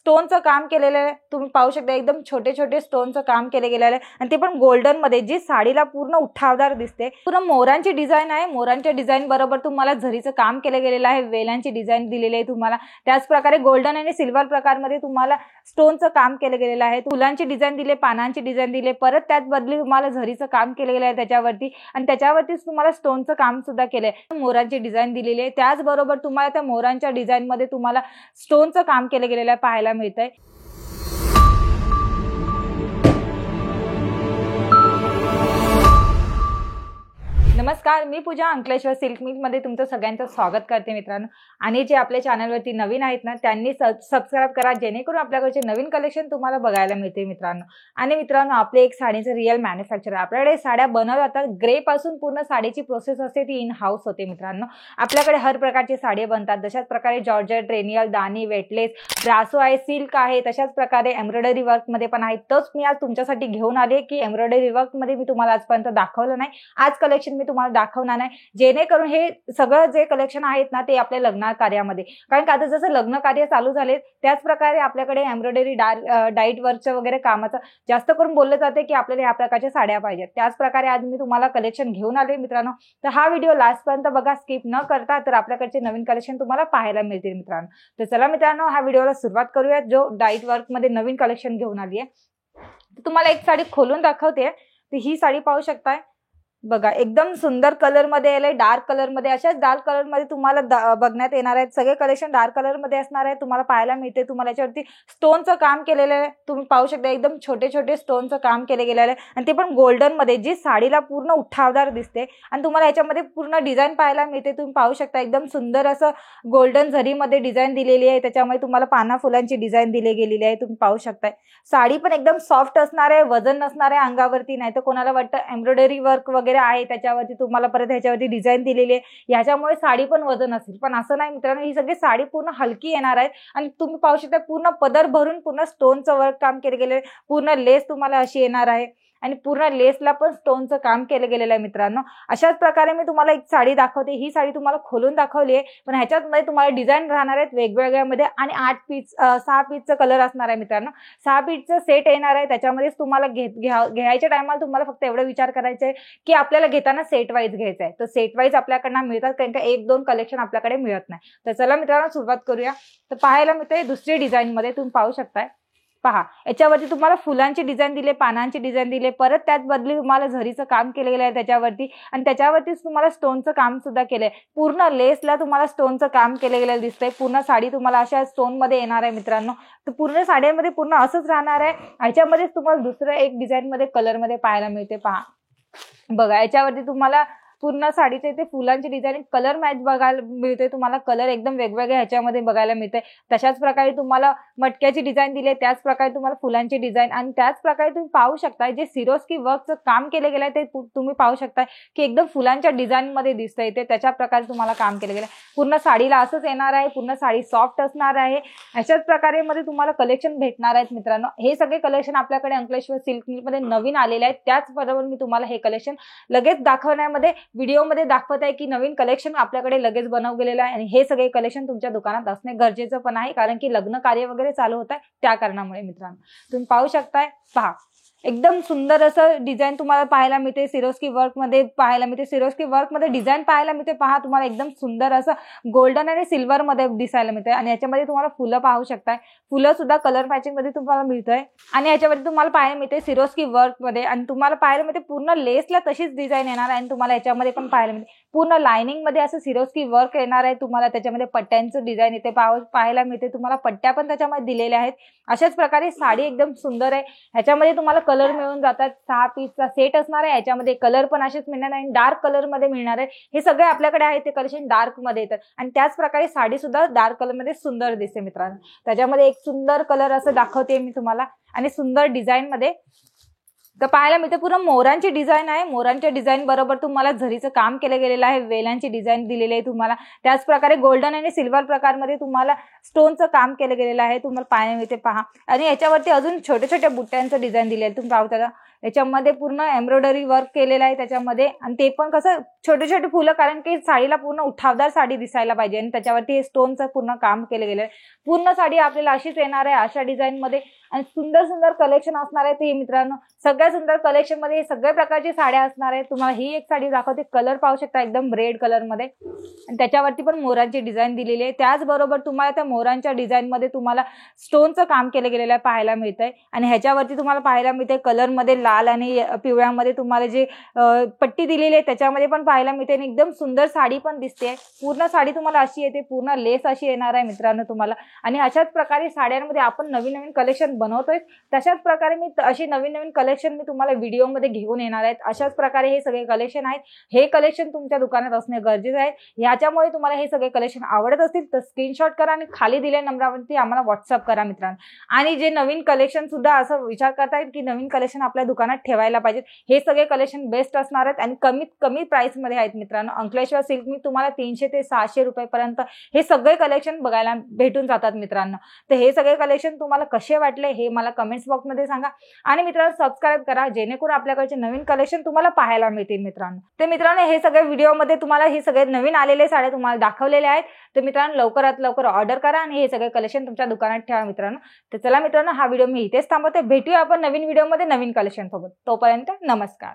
स्टोनचं काम केलेलं आहे, तुम्ही पाहू शकता एकदम छोटे छोटे स्टोनचं काम केले गेलेलं आहे आणि ते पण गोल्डन मध्ये, जी साडीला पूर्ण उठावदार दिसते। पूर्ण मोरांची डिझाईन आहे, मोरांच्या डिझाईन बरोबर तुम्हाला झरीचं काम केलं गेलेलं आहे, वेलांची डिझाईन दिलेली आहे तुम्हाला। त्याच प्रकारे गोल्डन आणि सिल्वर प्रकारमध्ये तुम्हाला स्टोनचं काम केलं गेलेलं आहे, फुलांची डिझाईन दिले, पानांची डिझाईन दिले, परत त्याच बदली तुम्हाला झरीचं काम केलं गेलं आहे त्याच्यावरती आणि त्याच्यावरतीच तुम्हाला स्टोनचं काम सुद्धा केलंय, मोरांची डिझाईन दिलेली आहे। त्याचबरोबर तुम्हाला त्या मोरांच्या डिझाईन मध्ये तुम्हाला स्टोनचं काम केलं गेलेलं आहे पाहायला मिळतंय। नमस्कार, मी पूजा अंकलेश्वर सिल्क मिल मध्ये तुमचं सगळ्यांचं स्वागत करते मित्रांनो। आणि जे आपल्या चॅनलवरती नवीन आहेत ना, त्यांनी सबस्क्राइब करा, जेणेकरून आपल्याकडचे नवीन कलेक्शन तुम्हाला बघायला मिळते मित्रांनो। आणि मित्रांनो, आपले एक साडीचं रिअल मॅन्युफॅक्चर, आपल्याकडे साड्या बनवल्या जातात, ग्रे पासून पूर्ण साडीची प्रोसेस असते ती इन हाऊस होते मित्रांनो। आपल्याकडे हर प्रकारचे साडी बनतात, जशाच प्रकारे जॉर्जेट, रेनियल, दानी, वेटलेस, ब्रासो आहे, सिल्क आहे, तशाच प्रकारे एम्ब्रॉयडरी वर्क मध्ये पण आहे। तोच मी आज तुमच्यासाठी घेऊन आले की एम्ब्रॉयडरी वर्क मध्ये मी तुम्हाला आजपर्यंत दाखवलं नाही, आज कलेक्शन मी तुम्हाला दाखवणार नाही, जेणेकरून हे सगळं जे कलेक्शन आहेत ना ते आपल्या लग्न कार्यामध्ये, कारण का आता जसं लग्न कार्य चालू झाले त्याच प्रकारे आपल्याकडे एम्ब्रॉयडरी डाईट वर्कचं वगैरे कामाचं जास्त करून बोललं जाते की आपल्याला या प्रकारच्या साड्या पाहिजेत। त्याच प्रकारे आज मी तुम्हाला कलेक्शन घेऊन आले मित्रांनो, तर हा व्हिडिओ लास्ट पर्यंत बघा, स्किप न करता, तर आपल्याकडचे नवीन कलेक्शन तुम्हाला पाहायला मिळतील मित्रांनो। तर चला मित्रांनो, हा व्हिडिओला सुरुवात करूया, जो डाईट वर्क मध्ये नवीन कलेक्शन घेऊन आली आहे। तुम्हाला एक साडी खोलून दाखवते, तर ही साडी पाहू शकताय बघा, एकदम सुंदर कलर मध्ये आले, डार्क कलर मध्ये, अशाच डार्क कलर मध्ये तुम्हाला बघण्यात येणार आहेत। सगळे कलेक्शन डार्क कलर मध्ये असणार आहे, तुम्हाला पाहायला मिळते। तुम्हाला याच्यावरती स्टोनचं काम केलेलं आहे, तुम्ही पाहू शकता एकदम छोटे छोटे स्टोनचं काम केले गेलेलं आहे आणि ते पण गोल्डन मध्ये, जी साडीला पूर्ण उठावदार दिसते आणि तुम्हाला याच्यामध्ये पूर्ण डिझाईन पाहायला मिळते। तुम्ही पाहू शकता एकदम सुंदर असं गोल्डन झरीमध्ये डिझाईन दिलेली आहे, त्याच्यामध्ये तुम्हाला पाना फुलांची डिझाईन दिली गेलेली आहे, तुम्ही पाहू शकताय। साडी पण एकदम सॉफ्ट असणार आहे, वजन नसणार आहे अंगावरती, नाही तर कोणाला वाटतं एम्ब्रॉयडरी वर्क वगैरे आहे त्याच्यावरती तुम्हाला परत ह्याच्यावरती डिझाईन दिलेली आहे, ह्याच्यामुळे साडी पण वजन असेल, पण असं नाही मित्रांनो, ही सगळी साडी पूर्ण हलकी येणार आहे आणि तुम्ही पाहू शकता पूर्ण पदर भरून पूर्ण स्टोनचं वर्क काम केले गेले, पूर्ण लेस तुम्हाला अशी येणार आहे आणि पूर्ण लेसला पण स्टोनचं काम केलं गेलेलं आहे मित्रांनो। अशाच प्रकारे मी तुम्हाला एक साडी दाखवते, ही साडी तुम्हाला खोलून दाखवली आहे, पण ह्याच्यामध्ये तुम्हाला डिझाईन राहणार आहेत वेगवेगळ्या मध्ये आणि 6 पीसचा कलर असणार आहे मित्रांनो। 6 पीसचं सेट येणार आहे, त्याच्यामध्येच तुम्हाला घ्यायच्या टायमाला तुम्हाला फक्त एवढं विचार करायचं आहे की आपल्याला घेताना सेट वाईज घ्यायचं आहे, तर सेट वाईज आपल्याकडनं मिळतात, कारण का 1-2 कलेक्शन आपल्याकडे मिळत नाही। तर चला मित्रांनो, सुरुवात करूया। तर पाहायला मिळते दुसरी डिझाईन मध्ये, तुम्ही पाहू शकताय पहा, याच्यावरती तुम्हाला फुलांची डिझाईन दिले, पानांची डिझाईन दिले, परत त्याच बदली तुम्हाला झरीचं काम केलं गेलं आहे त्याच्यावरती आणि त्याच्यावरतीच तुम्हाला स्टोनचं काम सुद्धा केलंय। पूर्ण लेसला तुम्हाला स्टोनचं काम केलं गेलेलं दिसतंय, पूर्ण साडी तुम्हाला अशा स्टोन मध्ये येणार आहे मित्रांनो। तर पूर्ण साडीमध्ये पूर्ण असंच राहणार आहे, ह्याच्यामध्येच तुम्हाला दुसरं एक डिझाईन मध्ये कलर मध्ये पाहायला मिळते। पहा बघा, याच्यावरती तुम्हाला पूर्ण साडीचे इथे फुलांची डिझाईन कलर मॅच बघायला मिळते, तुम्हाला कलर एकदम वेगवेगळे ह्याच्यामध्ये बघायला मिळते। तशाच प्रकारे तुम्हाला मटक्याची डिझाईन दिली, त्याच प्रकारे तुम्हाला फुलांची डिझाईन आणि त्याच प्रकारे तुम्ही पाहू शकता जे सिरोस्की वर्कचं काम केलं गेलंय ते तुम्ही पाहू शकता की एकदम फुलांच्या डिझाईन मध्ये दिसतंय, ते त्याच्या प्रकारे तुम्हाला काम केलं गेलंय। पूर्ण साडीला असंच येणार आहे, पूर्ण साडी सॉफ्ट असणार आहे, अशाच प्रकारे मध्ये तुम्हाला कलेक्शन भेटणार आहेत मित्रांनो। हे सगळे कलेक्शन आपल्याकडे अंकलेश्वर सिल्क मिल मध्ये नवीन आलेले आहेत, त्याचबरोबर मी तुम्हाला हे कलेक्शन लगेच दाखवण्यामध्ये व्हिडिओ मध्ये दाखवत आहे की नवीन कलेक्शन आपल्याकडे लगेच बनव गेलेलं आहे आणि हे सगळे कलेक्शन तुमच्या दुकानात असणे गरजेचं पण आहे, कारण की लग्न कार्य वगैरे चालू होत आहे त्या कारणामुळे मित्रांनो। तुम्ही पाहू शकताय, पहा एकदम सुंदर असं डिझाईन तुम्हाला पाहायला मिळते, सिरोस्की वर्क मध्ये पाहायला मिळते, सिरोस्की वर्क मध्ये डिझाईन पाहायला मिळते। पहा तुम्हाला एकदम सुंदर असं गोल्डन आणि सिल्वर मध्ये दिसायला मिळते आणि याच्यामध्ये तुम्हाला फुलं पाहू शकताय, फुलं सुद्धा कलर मॅचिंग मध्ये तुम्हाला मिळतंय आणि याच्यामध्ये तुम्हाला पाहायला मिळते सिरोस्की वर्क मध्ये आणि तुम्हाला पाहायला मिळते पूर्ण लेसला तशीच डिझाईन येणार आहे आणि तुम्हाला याच्यामध्ये पण पाहायला मिळते पूर्ण लाइनिंग मध्ये असं सिरोस्की वर्क येणार आहे। तुम्हाला त्याच्यामध्ये पट्ट्यांचं डिझाईन इथे पाहायला मिळते, तुम्हाला पट्ट्या पण त्याच्यामध्ये दिलेल्या आहेत। अशाच प्रकारे साडी एकदम सुंदर आहे, ह्याच्यामध्ये तुम्हाला कलर मिळून जातात, 6 पीसचा सेट असणार आहे, याच्यामध्ये कलर पण असेच मिळणार आहे, डार्क कलर मध्ये मिळणार आहे। हे सगळे आपल्याकडे आहे ते कलेक्शन डार्क मध्ये येतात आणि त्याच प्रकारे साडी सुद्धा डार्क कलर मध्ये सुंदर दिसते मित्रांनो। त्याच्यामध्ये एक सुंदर कलर असं दाखवते मी तुम्हाला आणि सुंदर डिझाईन मध्ये तर पाहायला मिळते पूर्ण मोरांची डिझाईन आहे. मोरांच्या डिझाईन बरोबर तुम्हाला झरीचं काम केलं गेलेलं आहे, वेलांची डिझाईन दिलेली आहे तुम्हाला. त्याच प्रकारे गोल्डन आणि सिल्वर प्रकारमध्ये तुम्हाला स्टोनचं काम केलं गेलेलं आहे, तुम्हाला पाहायला मिळते पहा. आणि याच्यावरती अजून छोट्या छोट्या बुट्ट्यांचं डिझाईन दिलेलं आहे, तुम्ही पाहता याच्यामध्ये पूर्ण एम्ब्रॉयडरी वर्क केलेलं आहे त्याच्यामध्ये. आणि ते पण कसं छोटे छोटे फुलं, कारण की साडीला पूर्ण उठावदार साडी दिसायला पाहिजे आणि त्याच्यावरती स्टोनचं पूर्ण काम केलं गेलं आहे. पूर्ण साडी आपल्याला अशीच येणार आहे अशा डिझाईन मध्ये. आणि सुंदर सुंदर कलेक्शन असणार आहे ते मित्रांनो. सगळ्या सुंदर कलेक्शन मध्ये सगळ्या प्रकारची साड्या असणार आहेत. तुम्हाला ही एक साडी दाखवते, कलर पाहू शकता एकदम रेड कलर मध्ये आणि त्याच्यावरती पण मोरांची डिझाईन दिलेली आहे. त्याचबरोबर तुम्हाला त्या मोरांच्या डिझाईन मध्ये तुम्हाला स्टोनचं काम केलं गेलेलं आहे पाहायला मिळतंय. आणि ह्याच्यावरती तुम्हाला पाहायला मिळते कलर मध्ये लाल आणि पिवळ्यामध्ये तुम्हाला जे पट्टी दिलेली आहे त्याच्यामध्ये पण पाहायला मिळते. आणि एकदम सुंदर साडी पण दिसते. पूर्ण साडी तुम्हाला अशी येते, पूर्ण लेस अशी येणार आहे मित्रांनो तुम्हाला. आणि अशाच प्रकारे साड्यांमध्ये आपण नवीन नवीन कलेक्शन बनवतोय. तशाच प्रकारे मी अशी नवीन नवीन कलेक्शन मी तुम्हाला व्हिडिओमध्ये घेऊन येणार आहेत. अशाच प्रकारे हे सगळे कलेक्शन आहेत. हे कलेक्शन तुमच्या दुकानात असणे गरजेचे आहे. याच्यामुळे तुम्हाला हे सगळे कलेक्शन आवडत असतील तर स्क्रीनशॉट करा आणि खाली दिलेल्या नंबरावरती आम्हाला व्हॉट्सअप करा मित्रांनो. आणि जे नवीन कलेक्शन सुद्धा असं विचार करतायत की नवीन कलेक्शन आपल्या दुकानात ठेवायला पाहिजेत, हे सगळे कलेक्शन बेस्ट असणार आहेत आणि कमीत कमी प्राइस मध्ये आहेत मित्रांनो. अंकलेश्वर सिल्क मी तुम्हाला 300 ते 600 रुपयेपर्यंत हे सगळे कलेक्शन बघायला भेटून जातात मित्रांनो. तर हे सगळे कलेक्शन तुम्हाला कसे वाटले हे मला कमेंट्स बॉक्समध्ये सांगा. आणि मित्रांनो सबस्क्राईब करा जेणेकरून आपल्याकडचे नवीन कलेक्शन तुम्हाला पाहायला मिळतील मित्रांनो. तर मित्रांनो हे सगळे व्हिडिओमध्ये तुम्हाला हे सगळे नवीन आलेले साड्या तुम्हाला दाखवलेले आहेत. तर मित्रांनो लवकरात लवकर ऑर्डर करा आणि हे सगळे कलेक्शन तुमच्या दुकानात ठेवा मित्रांनो. तर चला मित्रांनो हा व्हिडिओ मी इथेच थांबवते. भेटूया आपण नवीन व्हिडिओमध्ये नवीन कलेक्शन सोबत. तोपर्यंत नमस्कार.